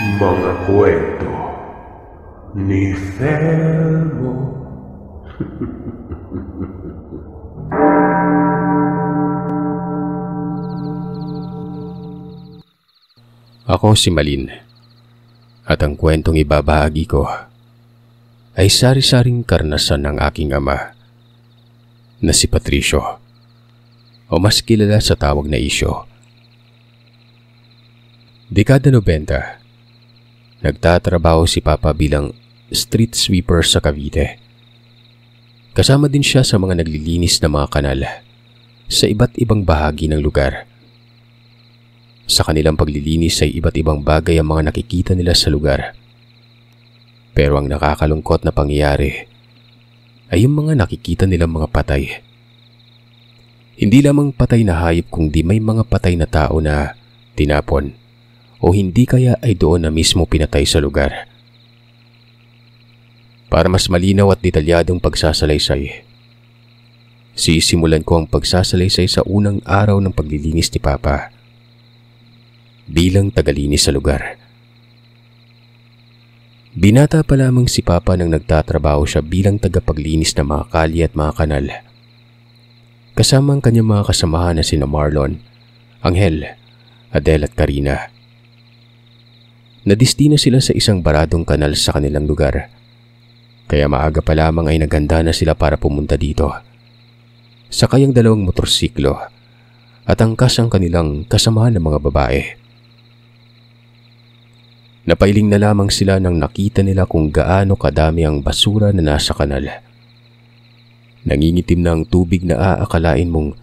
Mga kwento ni Felmo. Ako si Malin, at ang kwentong ibabahagi ko ay sari-saring karanasan ng aking ama na si Patricio, o mas kilala sa tawag na Isyo. Dekada 90, nagtatrabaho si Papa bilang street sweeper sa Cavite. Kasama din siya sa mga naglilinis ng mga kanal sa iba't ibang bahagi ng lugar. Sa kanilang paglilinis ay iba't ibang bagay ang mga nakikita nila sa lugar. Pero ang nakakalungkot na pangyayari ay yung mga nakikita nilang mga patay. Hindi lamang patay na hayop kundi may mga patay na tao na tinapon o hindi kaya ay doon na mismo pinatay sa lugar. Para mas malinaw at detalyadong pagsasalaysay, sisimulan ko ang pagsasalaysay sa unang araw ng paglilinis ni Papa bilang tagalinis sa lugar. Binata pa lamang si Papa nang nagtatrabaho siya bilang tagapaglinis ng mga kalye at mga kanal. Kasama ang kanyang mga kasamahan na sina Marlon, Angel, Adele at Karina. Nadistina sila sa isang baradong kanal sa kanilang lugar, kaya maaga pa lamang ay naghanda na sila para pumunta dito. Sakay ang dalawang motorsiklo at angkas ang kanilang kasamahan ng mga babae. Napailing na lamang sila nang nakita nila kung gaano kadami ang basura na nasa kanal. Nangingitim na ang tubig na aakalain mong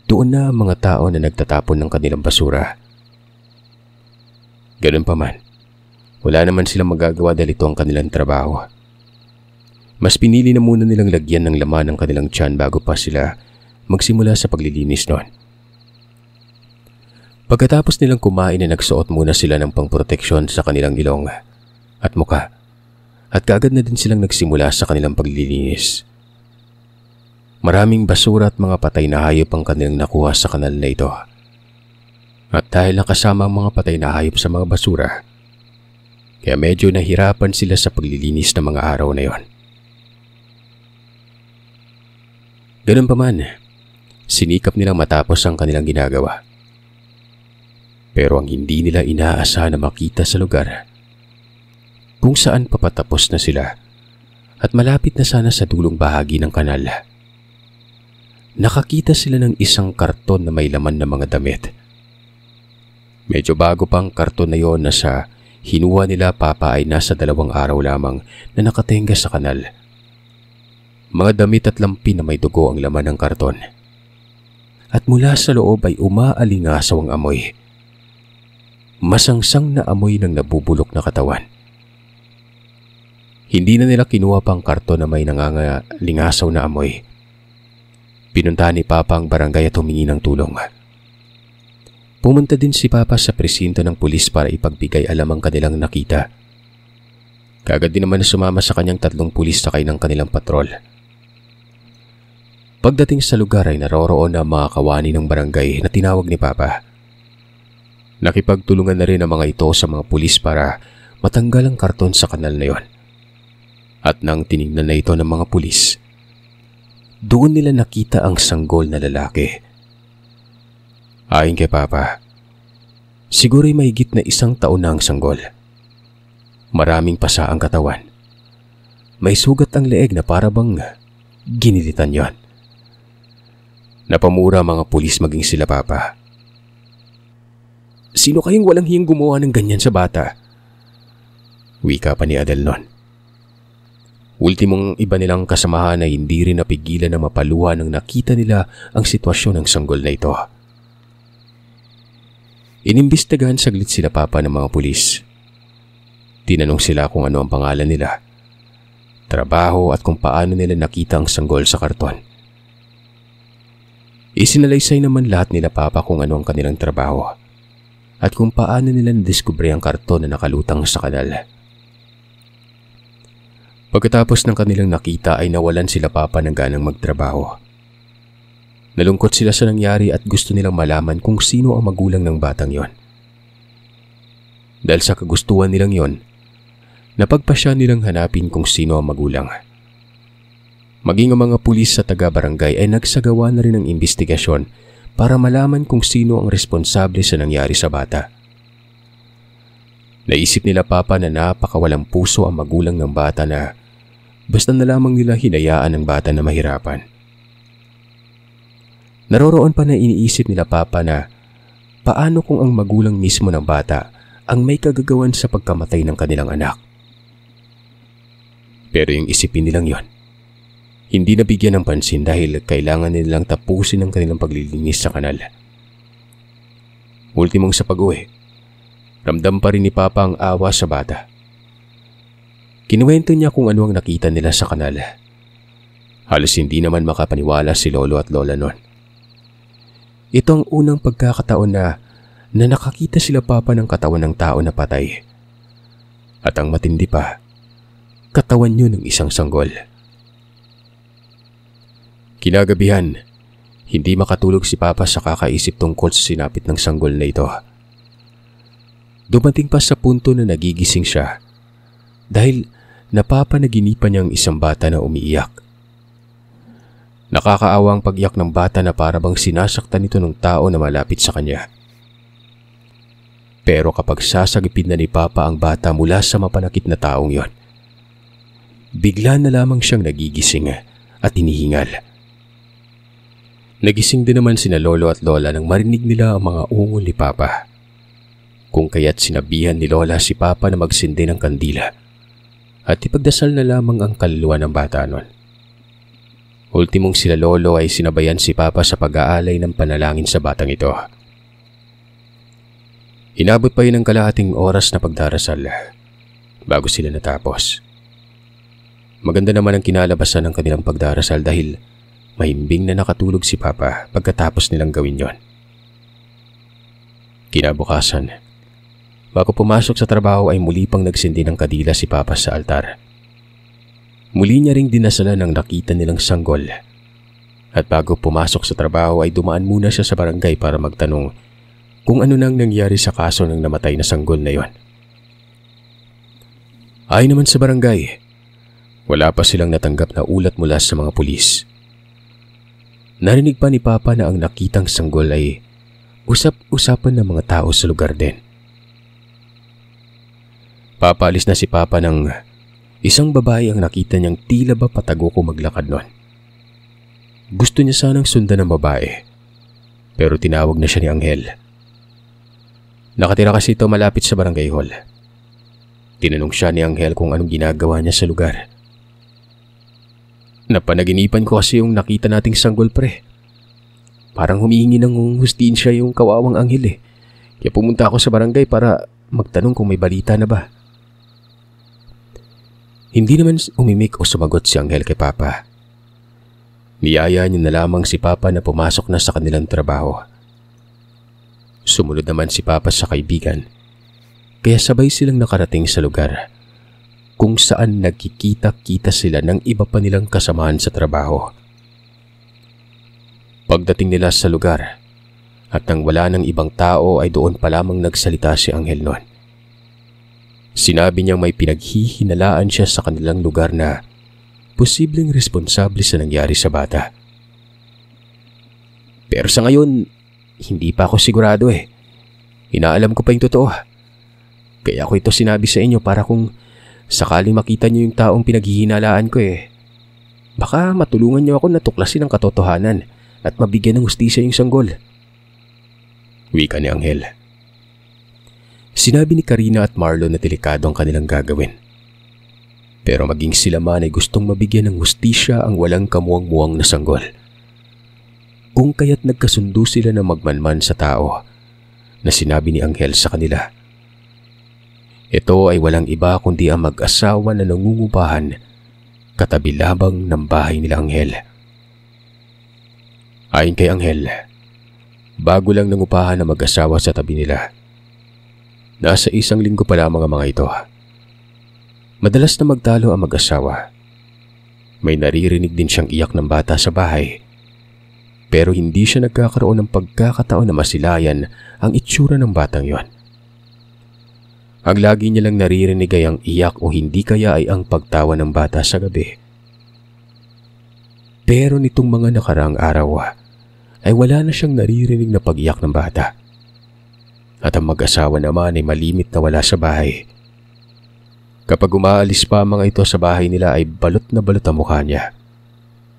doon na ang mga tao na nagtatapon ng kanilang basura. Ganun pa man, wala naman silang magagawa dahil ito ang kanilang trabaho. Mas pinili na muna nilang lagyan ng laman ng kanilang tiyan bago pa sila magsimula sa paglilinis noon. Pagkatapos nilang kumain ay nagsuot muna sila ng pangproteksyon sa kanilang ilong at muka at kaagad na din silang nagsimula sa kanilang paglilinis. Maraming basura at mga patay na hayop ang kanilang nakuha sa kanal na ito. At dahil nakasama ang mga patay na hayop sa mga basura, kaya medyo nahirapan sila sa paglilinis ng mga araw na yon. Ganun pa man, sinikap nilang matapos ang kanilang ginagawa. Pero ang hindi nila inaasahan na makita sa lugar, kung saan papatapos na sila at malapit na sana sa dulong bahagi ng kanal, nakakita sila ng isang karton na may laman ng mga damit. Medyo bago pang karton na yon na sa hinuha nila Papa ay nasa 2 araw lamang na nakatenga sa kanal. Mga damit at lampi na may dugo ang laman ng karton. At mula sa loob ay umaalingasaw ang amoy. Masangsang na amoy ng nabubulok na katawan. Hindi na nila kinuha pang karton na may nangangalingasaw na amoy. Pinuntahan ni Papa ang barangay at humingi ng tulong. Pumunta din si Papa sa presinto ng pulis para ipagbigay alam ang kanilang nakita. Kaagad din naman na sumama sa kanyang 3 pulis sakay ng kanilang patrol. Pagdating sa lugar ay naroroon na mga kawani ng barangay na tinawag ni Papa. Nakipagtulungan na rin ang mga ito sa mga pulis para matanggal ang karton sa kanal na yon. At nang tinignan na ito ng mga pulis, doon nila nakita ang sanggol na lalaki. Ayon kay Papa, siguro'y mahigit na 1 taon na ang sanggol. Maraming pasa ang katawan. May sugat ang leeg na para bang ginilitan yon. Napamura mga pulis maging sila Papa. Sino kayong walang hiyang gumawa ng ganyan sa bata? Wika pa ni Adel noon. Ultimong iba nilang kasamahan na hindi rin napigilan na mapaluha nang nakita nila ang sitwasyon ng sanggol na ito. Inimbestigahan saglit sila Papa ng mga pulis. Tinanong sila kung ano ang pangalan nila, trabaho at kung paano nila nakita ang sanggol sa karton. Isinalaysay naman lahat nila Papa kung ano ang kanilang trabaho at kung paano nila nadiskubre ang karton na nakalutang sa kanal. Pagkatapos ng kanilang nakita ay nawalan sila Papa ng ganang magtrabaho. Nalungkot sila sa nangyari at gusto nilang malaman kung sino ang magulang ng batang yon. Dahil sa kagustuhan nilang yon, napagpasya nilang hanapin kung sino ang magulang. Maging ang mga pulis sa taga-barangay ay nagsagawa na rin ng investigasyon para malaman kung sino ang responsable sa nangyari sa bata. Naisip nila Papa na napakawalang puso ang magulang ng bata na basta na lamang nila hinayaan ang bata na mahirapan. Naroroon pa na iniisip nila Papa na paano kung ang magulang mismo ng bata ang may kagagawan sa pagkamatay ng kanilang anak. Pero yung isipin nilang yon, hindi nabigyan ng pansin dahil kailangan nilang tapusin ang kanilang paglilinis sa kanal. Ultimong sa pag-uwi, ramdam pa rin ni Papa ang awa sa bata. Kinuwento niya kung ano ang nakita nila sa kanal. Halos hindi naman makapaniwala si Lolo at Lola noon. Ito ang unang pagkakataon na nakakita sila Papa ng katawan ng tao na patay. At ang matindi pa, katawan yun ng isang sanggol. Kinagabihan, hindi makatulog si Papa sa kakaisip tungkol sa sinapit ng sanggol na ito. Dumating pa sa punto na nagigising siya dahil napapanaginipan niya ang isang bata na umiiyak. Nakakaawa ang pag-iyak ng bata na para bang sinasaktan nito ng tao na malapit sa kanya. Pero kapag sasagipin na ni Papa ang bata mula sa mapanakit na taong yon, bigla na lamang siyang nagigising at hinihingal. Nagising din naman sina Lolo at Lola nang marinig nila ang mga ungol ni Papa. Kung kaya't sinabihan ni Lola si Papa na magsindi ng kandila at ipagdasal na lamang ang kaluluwa ng bata nun. Ultimong sila Lolo ay sinabayan si Papa sa pag-aalay ng panalangin sa batang ito. Inabot pa yun ang kalahating oras na pagdarasal bago sila natapos. Maganda naman ang kinalabasan ng kanilang pagdarasal dahil mahimbing na nakatulog si Papa pagkatapos nilang gawin yon. Kinabukasan, bago pumasok sa trabaho ay muli pang nagsindi ng kadila si Papa sa altar. Muli niya ring dinasalan ang nakita nilang sanggol. At bago pumasok sa trabaho ay dumaan muna siya sa barangay para magtanong kung ano nang nangyari sa kaso ng namatay na sanggol na yon. Ayon naman sa barangay, wala pa silang natanggap na ulat mula sa mga pulis. Narinig pa ni Papa na ang nakitang sanggol ay usap-usapan ng mga tao sa lugar din. Papaalis na si Papa ng isang babae ang nakita niyang tila ba patago ko maglakad nun. Gusto niya sanang sundan ng babae, pero tinawag na siya ni Angel. Nakatira kasi ito malapit sa barangay hall. Tinanong siya ni Angel kung anong ginagawa niya sa lugar. Napanaginipan ko kasi yung nakita nating sanggol pre. Parang humihingi ng hustisya yung kawawang Angel . Kaya pumunta ako sa barangay para magtanong kung may balita na ba. Hindi naman umimik o sumagot si Angel kay Papa. Niyaya niya na lamang si Papa na pumasok na sa kanilang trabaho. Sumunod naman si Papa sa kaibigan. Kaya sabay silang nakarating sa lugar kung saan nagkikita-kita sila ng iba pa nilang kasamahan sa trabaho. Pagdating nila sa lugar at nang wala ng ibang tao ay doon pa lamang nagsalita si Angel noon. Sinabi niyang may pinaghihinalaan siya sa kanilang lugar na posibleng responsable sa nangyari sa bata. Pero sa ngayon, hindi pa ako sigurado . Inaalam ko pa yung totoo. Kaya ako ito sinabi sa inyo para kung sakaling makita niyo yung taong pinaghihinalaan ko baka matulungan niyo ako na tuklasin ang katotohanan at mabigyan ng hustisya yung sanggol. Wika ni Angel. Sinabi ni Karina at Marlon na delikado ang kanilang gagawin. Pero maging sila man ay gustong mabigyan ng hustisya ang walang kamuwang-muwang na sanggol. Kung kaya't nagkasundo sila na magmanman sa tao na sinabi ni Angel sa kanila. Ito ay walang iba kundi ang mag-asawa na nangungupahan katabi labang ng bahay nila Angel. Ayon kay Angel, bago lang nangupahan na mag-asawa sa tabi nila. Nasa 1 linggo pa lamang ang mga ito. Madalas na magtalo ang mag-asawa. May naririnig din siyang iyak ng bata sa bahay. Pero hindi siya nagkakaroon ng pagkakataon na masilayan ang itsura ng batang yon. Ang lagi niya lang naririnig ay ang iyak o hindi kaya ay ang pagtawa ng bata sa gabi. Pero nitong mga nakaraang araw ay wala na siyang naririnig na pag-iyak ng bata. At ang mag-asawa naman ay malimit na wala sa bahay. Kapag umaalis pa ang mga ito sa bahay nila ay balot na balot ang mukha niya.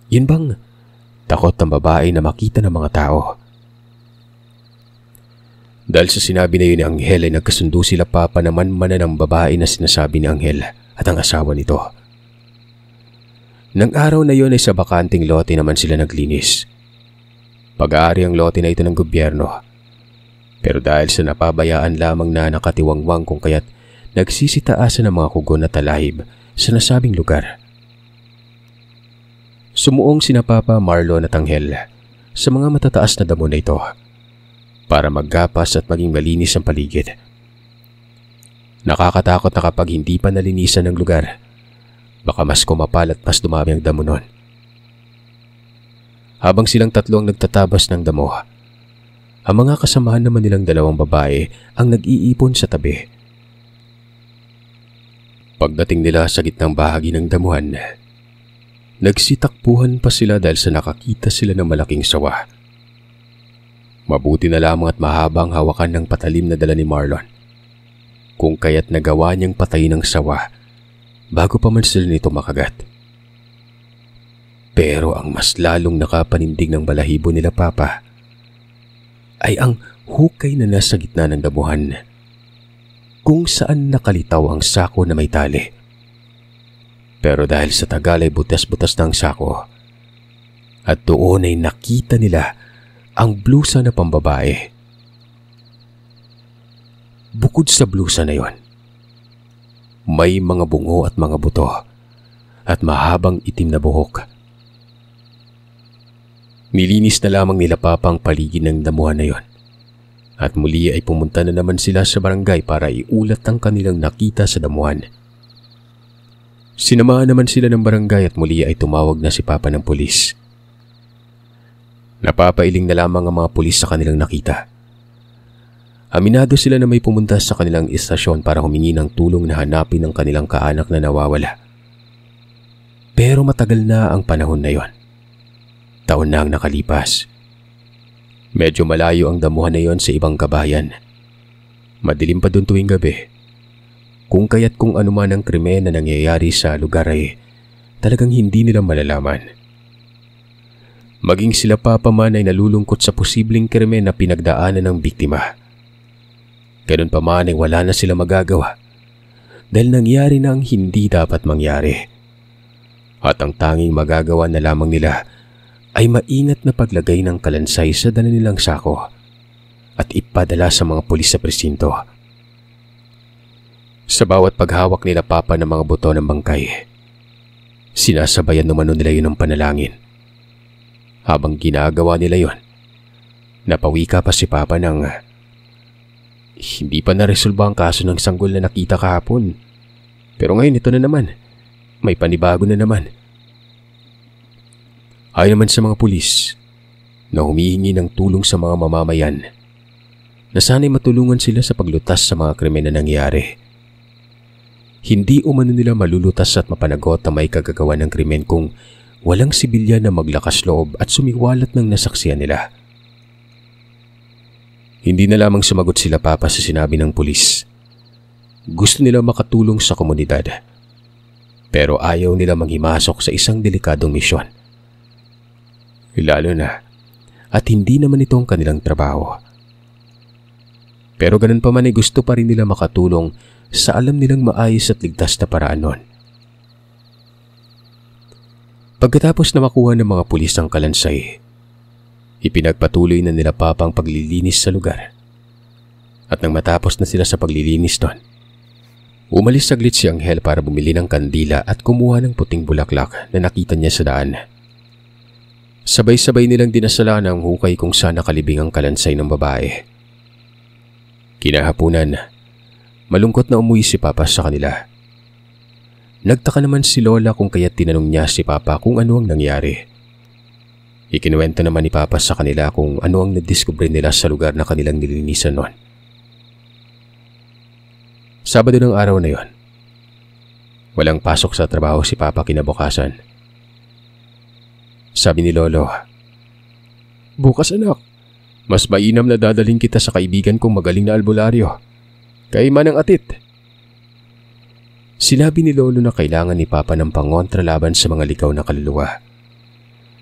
Yun bang takot ng babae na makita ng mga tao? Dahil sa sinabi na yun ni Angel ay nagkasundo sila papa na manmanan ng babae na sinasabi ni Angel at ang asawa nito. Nang araw na yun ay sa bakanting lote naman sila naglinis. Pag-aari ang lote na ito ng gobyerno. Pero dahil sa napabayaan lamang na nakatiwangwang kung kaya't nagsisitaasan ng mga kugon at talahib sa nasabing lugar. Sumuong sina Papa Marlon at Angel sa mga matataas na damo na ito para maggapas at maging malinis ang paligid. Nakakatakot na kapag hindi pa nalinisan ng lugar, baka mas kumapal at mas dumami ang damo nun. Habang silang tatlo ang nagtatabas ng damo, ang mga kasamahan naman nilang dalawang babae ang nag-iipon sa tabi. Pagdating nila sa gitnang bahagi ng damuhan, nagsitakbuhan pa sila dahil sa nakakita sila ng malaking sawa. Mabuti na lamang at mahabang hawakan ng patalim na dala ni Marlon. Kung kaya't nagawa niyang patayin ng sawa bago pa man sila nito makagat. Pero ang mas lalong nakapanindig ng balahibo nila Papa ay ang hukay na nasa gitna ng damuhan kung saan nakalitaw ang sako na may tali. Pero dahil sa tagal ay butas-butas ng sako at doon ay nakita nila ang blusa na pambabae. Bukod sa blusa na yon, may mga bungo at mga buto at mahabang itim na buhok. Nilinis na lamang nila Papa ang paligid ng damuhan na yon at muli ay pumunta na naman sila sa barangay para iulat ang kanilang nakita sa damuhan. Sinamahan naman sila ng barangay at muli ay tumawag na si Papa ng pulis. Napapailing na lamang ang mga pulis sa kanilang nakita. Aminado sila na may pumunta sa kanilang istasyon para humingi ng tulong na hanapin ang kanilang kaanak na nawawala. Pero matagal na ang panahon na yon. Taon na ang nakalipas. Medyo malayo ang damuhan na yon sa ibang kabayan. Madilim pa doon tuwing gabi. Kung kaya't kung anuman ang krimen na nangyayari sa lugar ay talagang hindi nila malalaman. Maging sila Papa man ay nalulungkot sa posibleng krimen na pinagdaanan ng biktima. Ganun pa man ay wala na sila magagawa dahil nangyari na ang hindi dapat mangyari. At ang tanging magagawa na lamang nila ay maingat na paglagay ng kalansay sa dala nilang sako at ipadala sa mga pulis sa presinto. Sa bawat paghawak nila Papa ng mga buto ng bangkay, sinasabayan naman nila yun ng panalangin. Habang ginagawa nila yon, napawika pa si Papa ng hindi pa naresolba ang kaso ng sanggol na nakita kahapon. Pero ngayon ito na naman, may panibago na naman. Ayon naman sa mga pulis na humihingi ng tulong sa mga mamamayan na sana'y matulungan sila sa paglutas sa mga krimen na nangyari. Hindi umano nila malulutas at mapanagot na may kagagawa ng krimen kung walang sibilyan na maglakas loob at sumiwalat ng nasaksihan nila. Hindi na lamang sumagot sila Papa sa sinabi ng pulis. Gusto nila makatulong sa komunidad. Pero ayaw nila manghimasok sa isang delikadong misyon. Lalo na at hindi naman ito ang kanilang trabaho. Pero ganun pa man ay gusto pa rin nila makatulong sa alam nilang maayos at ligtas na paraan nun. Pagkatapos na makuha ng mga pulis ang kalansay, ipinagpatuloy na nila Papa ang paglilinis sa lugar. At nang matapos na sila sa paglilinis doon, umalis saglit si Angel para bumili ng kandila at kumuha ng puting bulaklak na nakita niya sa daan. Sabay-sabay nilang dinasalaan ang hukay kung saan nakalibing ang kalansay ng babae. Kinahapunan, malungkot na umuwi si Papa sa kanila. Nagtaka naman si Lola kung kaya't tinanong niya si Papa kung ano ang nangyari. Ikinuwento naman ni Papa sa kanila kung ano ang nadiskubre nila sa lugar na kanilang nilinisan noon. Sabado ng araw na yon. Walang pasok sa trabaho si Papa kinabukasan. Sabi ni Lolo, "Bukas anak, mas mainam na dadaling kita sa kaibigan kong magaling na albularyo, kay Manang Atit." Sinabi ni Lolo na kailangan ni Papa ng pangontra laban sa mga ligaw na kaluluwa.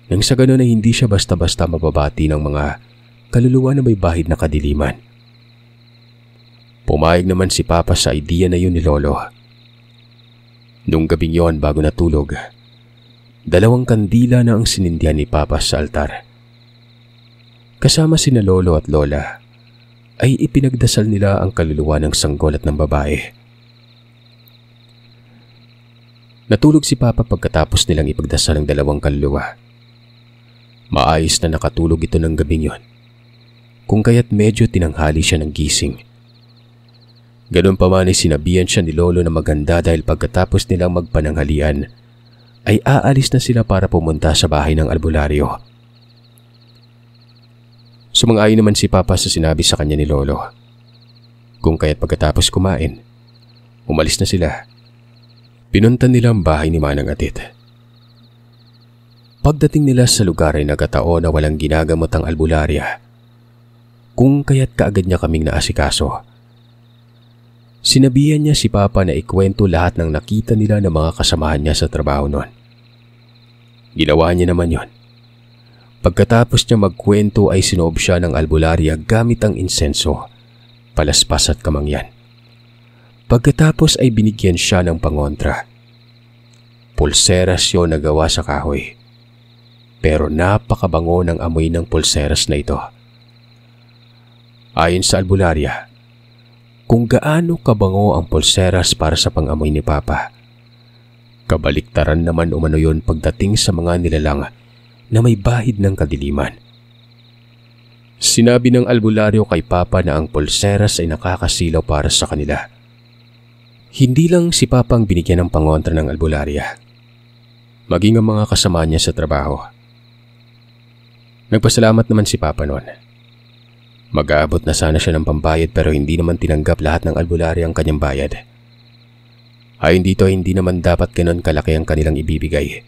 Nang sa gano'n ay hindi siya basta-basta mababati ng mga kaluluwa na may bahid na kadiliman. Pumayag naman si Papa sa idea na yun ni Lolo. Nung gabing yon bago natulog, 2 kandila na ang sinindihan ni Papa sa altar. Kasama sina Lolo at Lola ay ipinagdasal nila ang kaluluwa ng sanggol at ng babae. Natulog si Papa pagkatapos nilang ipagdasal ang 2 kaluluwa. Maayos na nakatulog ito ng gabing yon, kung kaya't medyo tinanghali siya ng gising. Ganun pa man ay sinabihan siya ni Lolo na maganda dahil pagkatapos nilang magpananghalian ay aalis na sila para pumunta sa bahay ng albularyo. Sumang-ayon naman si Papa sa sinabi sa kanya ni Lolo. Kung kaya't pagkatapos kumain, umalis na sila. Pinuntan nila ang bahay ni Manang Atit. Pagdating nila sa lugar ay nagkataon na walang ginagamot ang albularya. Kung kaya't kaagad niya kaming naasikaso. Sinabihan niya si Papa na ikwento lahat ng nakita nila ng mga kasamahan niya sa trabaho noon. Ginawa niya naman yon. Pagkatapos niya magkwento ay sinoob siya ng albularya gamit ang insenso, palaspas at kamangyan. Pagkatapos ay binigyan siya ng pangontra. Pulseras yun na gawa sa kahoy. Pero napakabango ng amoy ng pulseras na ito. Ayon sa albularya, kung gaano kabango ang pulseras para sa pangamoy ni Papa, kabaliktaran naman umano yun pagdating sa mga nilalang na may bahid ng kadiliman. Sinabi ng albularyo kay Papa na ang pulseras ay nakakasilaw para sa kanila. Hindi lang si Papa ang binigyan ng pangontra ng albularya, maging ang mga kasama niya sa trabaho. Nagpasalamat naman si Papa noon. Mag-aabot na sana siya ng pambayad pero hindi naman tinanggap lahat ng albularya ang kanyang bayad. Ayon dito, hindi naman dapat ganon kalaki ang kanilang ibibigay.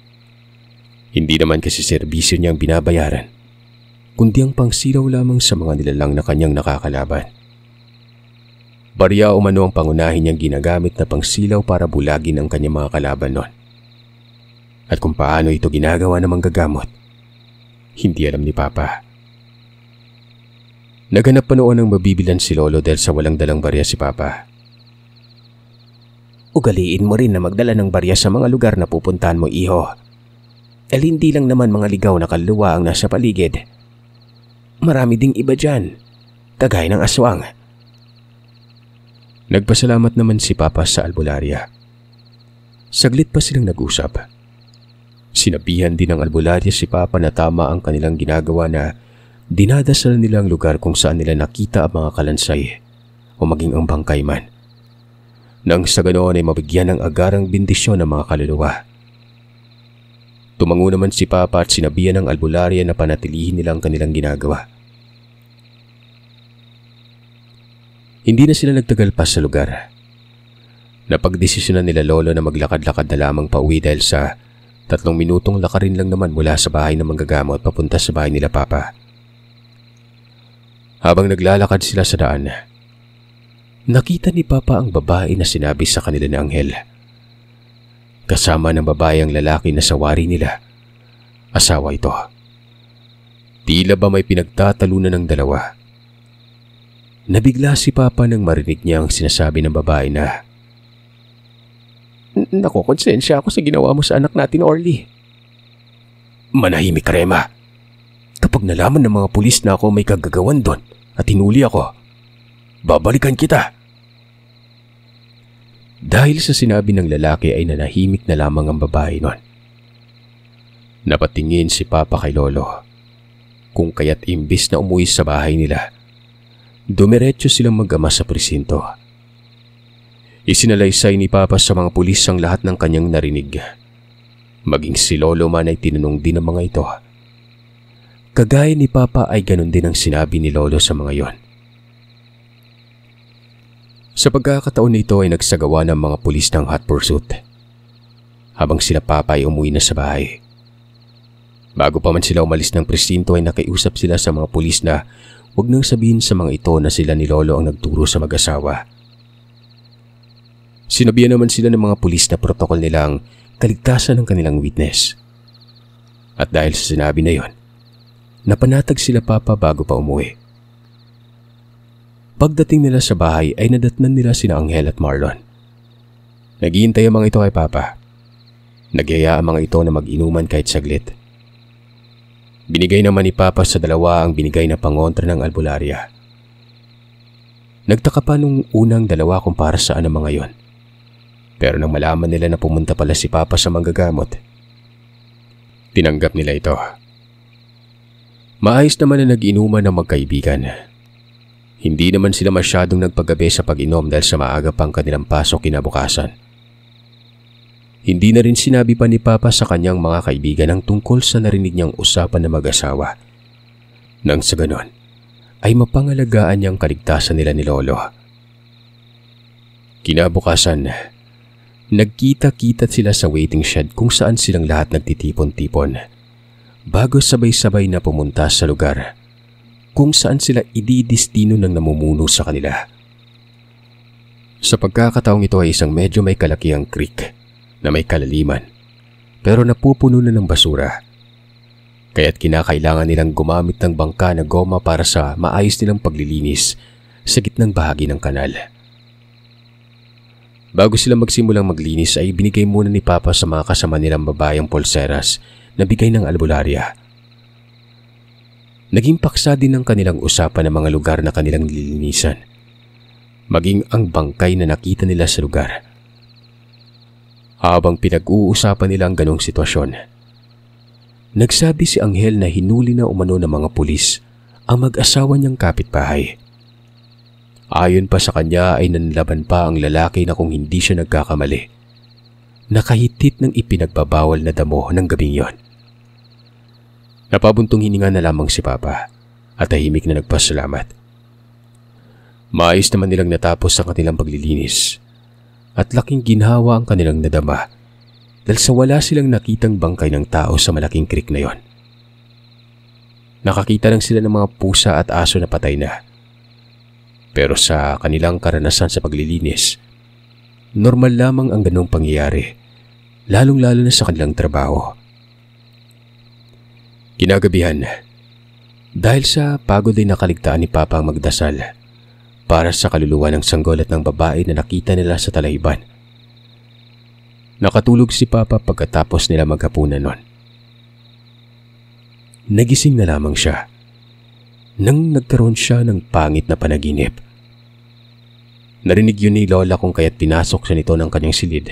Hindi naman kasi serbisyo niyang binabayaran, kundi ang pangsilaw lamang sa mga nilalang na kanyang nakakalaban. Barya umano ang pangunahin niyang ginagamit na pangsilaw para bulagin ang kanyang mga kalaban noon. At kung paano ito ginagawa ng manggagamot, hindi alam ni Papa. Naghanap pa noon ng mabibilan si Lolo dahil sa walang dalang barya si Papa. Ugaliin mo rin na magdala ng barya sa mga lugar na pupuntahan mo, iho. Hindi lang naman mga ligaw na kaluluwa ang nasa paligid. Marami ding iba dyan, kagaya ng aswang. Nagpasalamat naman si Papa sa albularya. Saglit pa silang nag-usap. Sinabihan din ng albularya si Papa na tama ang kanilang ginagawa na dinadasal nila ang lugar kung saan nila nakita ang mga kalansay o maging ang bangkay man. Nang sa ganoon ay mabigyan ng agarang bendisyon ng mga kaluluwa. Tumango naman si Papa at sinabihan ng albularya na panatilihin nila ang kanilang ginagawa. Hindi na sila nagtagal pa sa lugar. Napagdesisyonan nila Lolo na maglakad-lakad na lamang pauwi dahil sa 3 minutong lakarin lang naman mula sa bahay ng manggagamot papunta sa bahay nila Papa. Habang naglalakad sila sa daan, nakita ni Papa ang babae na sinabi sa kanila ni Anghel. Kasama ng babae ang lalaki na sawari nila. Asawa ito. Tila ba may pinagtatalunan ng dalawa. Nabigla si Papa nang marinig niya ang sinasabi ng babae na, "Nakokonsensya ako sa ginawa mo sa anak natin, Orly." "Manahimik ka, Rema. Kapag nalaman ng mga pulis na ako may kagagawan doon at hinuli ako, babalikan kita." Dahil sa sinabi ng lalaki ay nanahimik na lamang ang babae noon. Napatingin si Papa kay Lolo. Kung kaya't imbis na umuwi sa bahay nila, dumiretso silang mag-ama sa presinto. Isinalaysay ni Papa sa mga pulis ang lahat ng kanyang narinig. Maging si Lolo man ay tinanong din ng mga ito. Kagaya ni Papa ay ganun din ang sinabi ni Lolo sa mga yon. Sa pagkakataon na ito ay nagsagawa ng mga pulis ng hot pursuit habang sila Papa ay umuwi na sa bahay. Bago pa man sila umalis ng presinto ay nakiusap sila sa mga pulis na huwag nang sabihin sa mga ito na sila ni Lolo ang nagturo sa mag-asawa. Sinabihan naman sila ng mga pulis na protokol nilang kaligtasan ng kanilang witness. At dahil sa sinabi na yon, napanatag sila Papa bago pa umuwi. Pagdating nila sa bahay ay nadatnan nila sina Angel at Marlon. Naghihintay ang mga ito kay Papa. Nagyaya ang mga ito na mag-inuman kahit saglit. Binigay naman ni Papa sa dalawa ang binigay na pangontra ng albularya. Nagtaka pa nung unang dalawa kung para saan ang mga yon. Pero nang malaman nila na pumunta pala si Papa sa manggagamot, tinanggap nila ito. Maayos naman na nag-inuman ng magkaibigan. Hindi naman sila masyadong nagpagabi sa pag-inom dahil sa maaga pang kanilang pasok kinabukasan. Hindi na rin sinabi pa ni Papa sa kanyang mga kaibigan ang tungkol sa narinig niyang usapan ng mag-asawa. Nang sa ganon, ay mapangalagaan niyang kaligtasan nila ni Lolo. Kinabukasan, nagkita-kita sila sa waiting shed kung saan silang lahat nagtitipon-tipon bago sabay-sabay na pumunta sa lugar kung saan sila ididistino ng namumuno sa kanila. Sa pagkakataong ito ay isang medyo may kalakihang creek na may kalaliman pero napupuno na ng basura. Kaya't kinakailangan nilang gumamit ng bangka na goma para sa maayos nilang paglilinis sa gitnang bahagi ng kanal. Bago sila magsimulang maglinis ay binigay muna ni Papa sa mga kasama nilang babayang pulseras na bigay ng albularya. Naging paksa din ng kanilang usapan ng mga lugar na kanilang nililinisan, maging ang bangkay na nakita nila sa lugar. Habang pinag-uusapan nila ang ganong sitwasyon, nagsabi si Angel na hinuli na umano ng mga pulis ang mag-asawa niyang kapitbahay. Ayon pa sa kanya ay nanlaban pa ang lalaki na kung hindi siya nagkakamali, nakahitit ng ipinagbabawal na damo ng gabing yon. Napabuntong hininga na lamang si Papa at tahimik na nagpasalamat. Maayos naman nilang natapos ang kanilang paglilinis at laking ginhawa ang kanilang nadama dahil sa wala silang nakitang bangkay ng tao sa malaking creek na yon. Nakakita lang sila ng mga pusa at aso na patay na. Pero sa kanilang karanasan sa paglilinis, normal lamang ang ganong pangyayari, lalong-lalo na sa kanilang trabaho. Kinagabihan, dahil sa pagod ay nakaligtaan ni Papa ang magdasal para sa kaluluwa ng sanggol at ng babae na nakita nila sa talaiban. Nakatulog si Papa pagkatapos nila maghapunan nun. Nagising na lamang siya nang nagkaroon siya ng pangit na panaginip. Narinig yun ni Lola kung kaya't pinasok siya nito ng kanyang silid.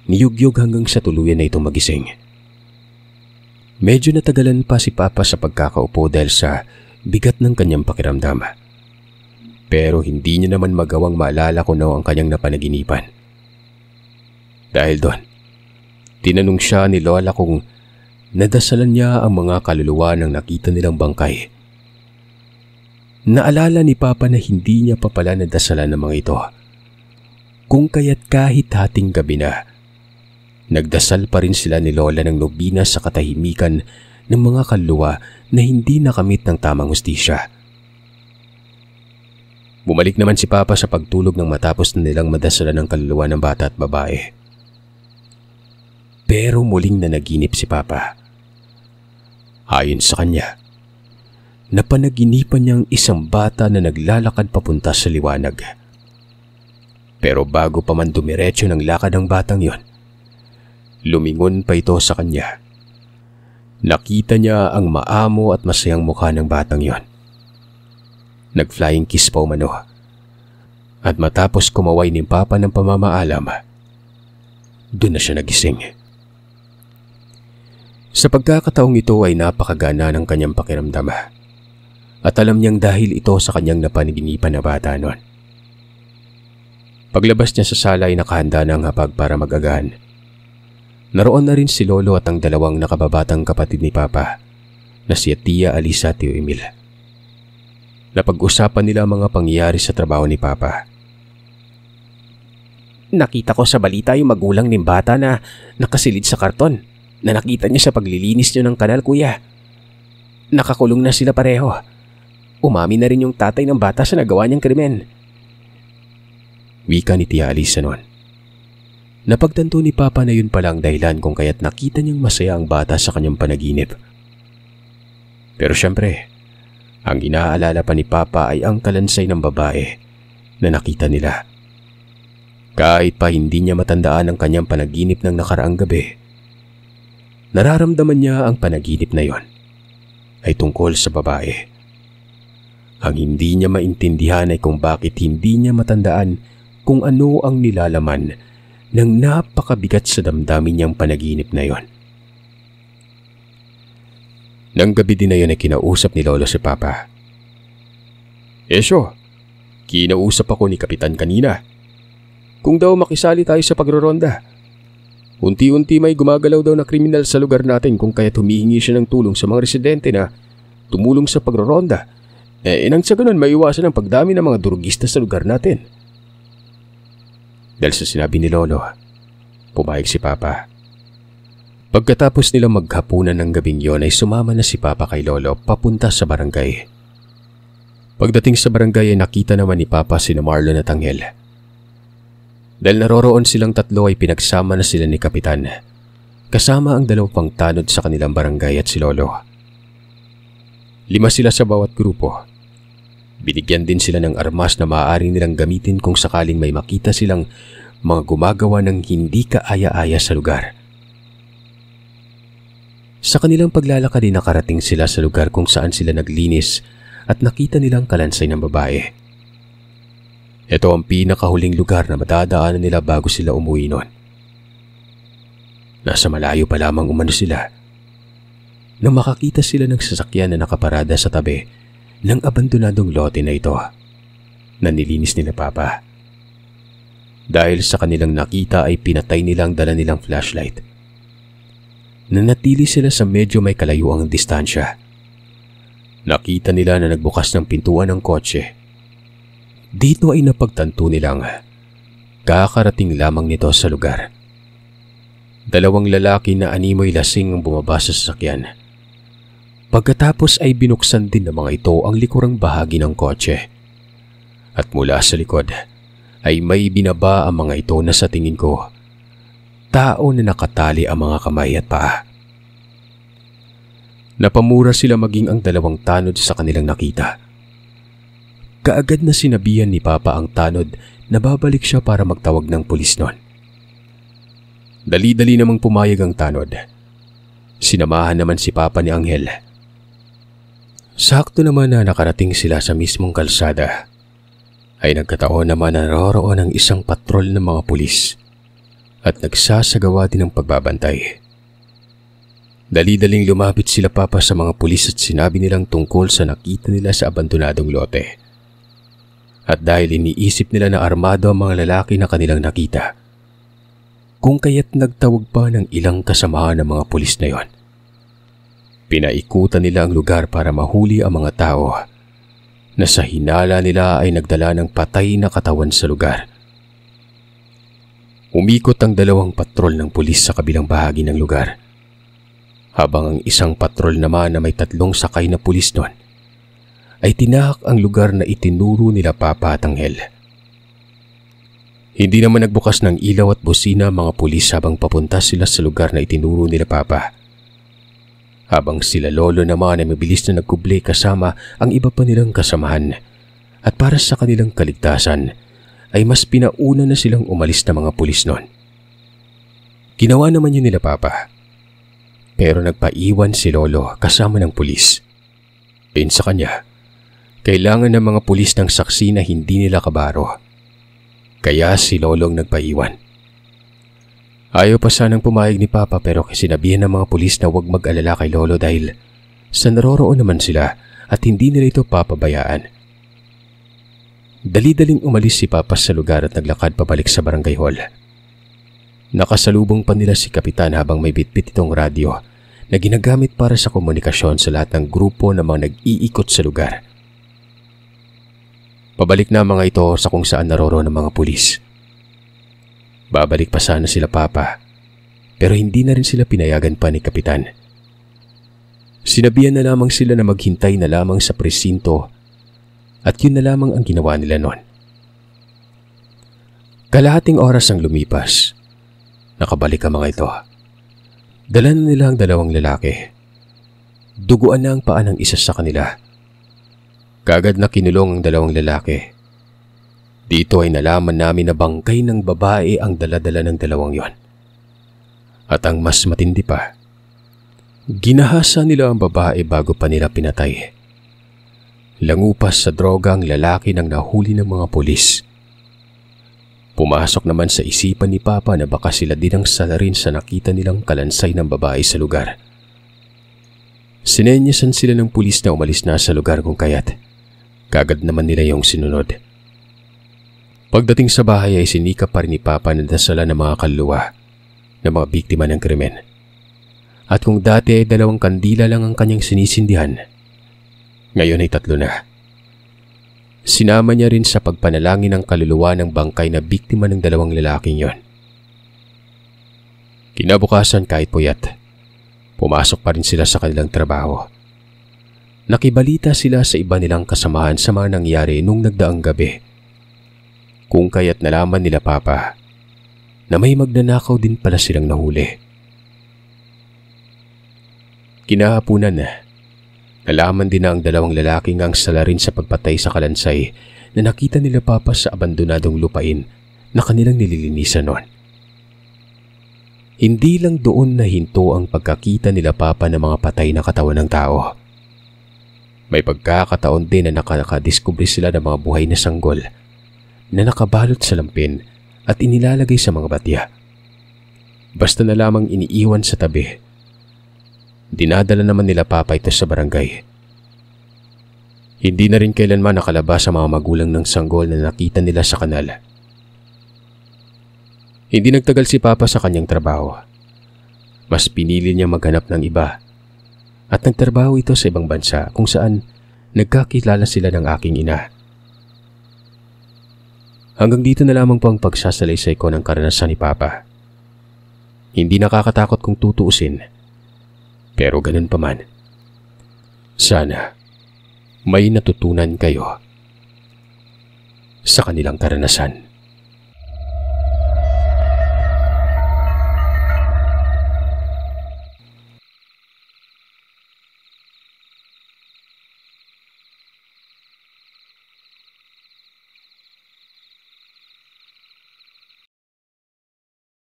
Niyugyug hanggang sa tuluyan na itong magising. Medyo natagalan pa si Papa sa pagkakaupo dahil sa bigat ng kanyang pakiramdam. Pero hindi niya naman magawang maalala kung ano ang kanyang napanaginipan. Dahil doon, tinanong siya ni Lola kung nadasalan niya ang mga kaluluwa ng nakita nilang bangkay. Naalala ni Papa na hindi niya pa pala nadasalan ng mga ito. Kung kaya't kahit hating gabi na, nagdasal pa rin sila ni Lola ng nobina sa katahimikan ng mga kaluluwa na hindi nakamit ng tamang hustisya. Bumalik naman si Papa sa pagtulog nang matapos na nilang madasalan ng kaluluwa ng bata at babae. Pero muling nanaginip si Papa. Ayon sa kanya, napanaginipan niyang isang bata na naglalakad papunta sa liwanag. Pero bago pa man dumiretso ng lakad ng batang yon, lumingon pa ito sa kanya. Nakita niya ang maamo at masayang mukha ng batang yon. Nag-flying kiss pa umano. At matapos kumaway ni Papa ng pamamaalam, doon na siya nagising. Sa pagkakataong ito ay napakagana ng kanyang pakiramdam. At alam niyang dahil ito sa kanyang napanaginipan na bata noon. Paglabas niya sa sala ay nakahanda na ang hapag para mag-agahan. Naroon na rin si Lolo at ang dalawang nakababatang kapatid ni Papa na si Tia Alisa at Tio Emil. Napag-usapan nila ang mga pangyayari sa trabaho ni Papa. Nakita ko sa balita yung magulang ng bata na nakasilid sa karton na nakita niya sa paglilinis niyo ng kanal, kuya. Nakakulong na sila pareho. Umami na rin yung tatay ng bata sa nagawa niyang krimen. Wika ni Tia Alisa noon. Napagtanto ni Papa na yun palang dahilan kung kaya't nakita niyang masaya ang bata sa kanyang panaginip. Pero syempre, ang inaalala pa ni Papa ay ang kalansay ng babae na nakita nila. Kahit pa hindi niya matandaan ang kanyang panaginip ng nakaraang gabi, nararamdaman niya ang panaginip na yon ay tungkol sa babae. Ang hindi niya maintindihan ay kung bakit hindi niya matandaan kung ano ang nilalaman ng napakabigat sa damdamin niyang panaginip na yon. Nang gabi din na yun ay kinausap ni Lolo si Papa. Esyo, kinausap ako ni Kapitan kanina. Kung daw makisali tayo sa pagroronda. Unti-unti may gumagalaw daw na kriminal sa lugar natin kung kaya't humihingi siya ng tulong sa mga residente na tumulong sa pagroronda. Nang sa ganun maiwasan ang pagdami ng mga durugista sa lugar natin. Dahil sa sinabi ni Lolo, pumayag si Papa. Pagkatapos nilang maghapunan ng gabing yon ay sumama na si Papa kay Lolo papunta sa barangay. Pagdating sa barangay ay nakita naman ni Papa sina Marlon at Angel. Dahil naroroon silang tatlo ay pinagsama na sila ni Kapitan, kasama ang 2 pang tanod sa kanilang barangay at si Lolo. 5 sila sa bawat grupo. Binigyan din sila ng armas na maaari nilang gamitin kung sakaling may makita silang mga gumagawa ng hindi kaaya-aya sa lugar. Sa kanilang paglalakad ay nakarating sila sa lugar kung saan sila naglinis at nakita nilang kalansay ng babae. Ito ang pinakahuling lugar na madadaanan nila bago sila umuwi noon. Nasa malayo pa lamang umano sila nang makakita sila ng sasakyan na nakaparada sa tabi ng abandonadong lote na ito na nilinis nila Papa. Dahil sa kanilang nakita ay pinatay nila ang dala nilang flashlight. Nanatili sila sa medyo may kalayuang distansya. Nakita nila na nagbukas ng pintuan ng kotse. Dito ay napagtanto nilang kakarating lamang nito sa lugar. 2 lalaki na animoy lasing ang bumaba sa sasakyan. Pagkatapos ay binuksan din ng mga ito ang likurang bahagi ng kotse. At mula sa likod ay may binaba ang mga ito na sa tingin ko, tao na nakatali ang mga kamay at paa. Napamura sila maging ang 2 tanod sa kanilang nakita. Kaagad na sinabihan ni Papa ang tanod na babalik siya para magtawag ng pulis noon. Dali-dali namang pumayag ang tanod. Sinamahan naman si Papa ni Angel. Sakto naman na nakarating sila sa mismong kalsada, ay nagkataon naman na naroroon ang isang patrol ng mga pulis at nagsasagawa din ng pagbabantay. Dali-daling lumapit sila Papa sa mga pulis at sinabi nilang tungkol sa nakita nila sa abandonadong lote. At dahil iniisip nila na armado ang mga lalaki na kanilang nakita, kung kaya't nagtawag pa ng ilang kasamahan ng mga pulis na yon. Pinaikutan nila ang lugar para mahuli ang mga tao na sa hinala nila ay nagdala ng patay na katawan sa lugar. Umikot ang 2 patrol ng pulis sa kabilang bahagi ng lugar, habang ang isang patrol naman na may 3 sakay na pulis doon ay tinahak ang lugar na itinuro nila Papa at Angel. Hindi naman nagbukas ng ilaw at busina ang mga pulis habang papunta sila sa lugar na itinuro nila Papa. Habang sila Lolo naman ay mabilis na nagkubli kasama ang iba pa nilang kasamahan, at para sa kanilang kaligtasan ay mas pinauna na silang umalis na mga pulis noon. Ginawa naman yun nila Papa, pero nagpaiwan si Lolo kasama ng pulis. Ayon sa kanya, kailangan ng mga pulis ng saksi na hindi nila kabaro. Kaya si Lolong nagpaiwan. Ayaw pa sanang pumayag ni Papa pero sinabihan ng mga pulis na huwag mag-alala kay Lolo dahil sa naroroon naman sila at hindi nila ito papabayaan. Dali-daling umalis si Papa sa lugar at naglakad pabalik sa barangay hall. Nakasalubong pa nila si Kapitan habang may bitbit itong radyo na ginagamit para sa komunikasyon sa lahat ng grupo na mga nag-iikot sa lugar. Pabalik na mga ito sa kung saan naroroon ng mga pulis. Babalik pa sana sila Papa, pero hindi na rin sila pinayagan pa ni Kapitan. Sinabihan na lamang sila na maghintay na lamang sa presinto at yun na lamang ang ginawa nila noon. Kalahating oras ang lumipas. Nakabalik ang mga ito. Dala na nila ang dalawang lalaki. Duguan na ang paa ng isa sa kanila. Kaagad na kinulong ang dalawang lalaki. Dito ay nalaman namin na bangkay ng babae ang dala-dala ng dalawang yon. At ang mas matindi pa, ginahasa nila ang babae bago pa nila pinatay. Langupas sa droga ang lalaki nang nahuli ng mga pulis. Pumasok naman sa isipan ni Papa na baka sila din ang salarin sa nakita nilang kalansay ng babae sa lugar. Sinenyasan sila ng pulis na umalis na sa lugar kung kaya't kaagad naman nila yung sinunod. Pagdating sa bahay ay sinikap pa rin ni Papa na dasalan ng mga kaluluwa ng mga biktima ng krimen. At kung dati ay 2 kandila lang ang kanyang sinisindihan, ngayon ay 3 na. Sinama niya rin sa pagpanalangin ng kaluluwa ng bangkay na biktima ng 2 lalaking yon. Kinabukasan kahit puyat, pumasok pa rin sila sa kanilang trabaho. Nakibalita sila sa iba nilang kasamahan sa mga nangyari nung nagdaang gabi. Kung kaya't nalaman nila Papa na may magnanakaw din pala silang nahuli. Kinahapunan na, nalaman din na ang 2 lalaking ang salarin sa pagpatay sa kalansay na nakita nila Papa sa abandonadong lupain na kanilang nililinisan noon. Hindi lang doon nahinto ang pagkakita nila Papa ng mga patay na katawan ng tao. May pagkakataon din na nakadiskubre sila ng mga buhay na sanggol na nakabalot sa lampin at inilalagay sa mga batya. Basta na lamang iniiwan sa tabi. Dinadala naman nila Papa ito sa barangay. Hindi na rin kailanman nakalabas sa mga magulang ng sanggol na nakita nila sa kanal. Hindi nagtagal si Papa sa kanyang trabaho. Mas pinili niya maghanap ng iba at nagtrabaho ito sa ibang bansa kung saan nagkakilala sila ng aking ina. Hanggang dito na lamang po ang pagsasalaysay ko ng karanasan ni Papa. Hindi nakakatakot kung tutuusin, pero ganun pa man. Sana may natutunan kayo sa kanilang karanasan.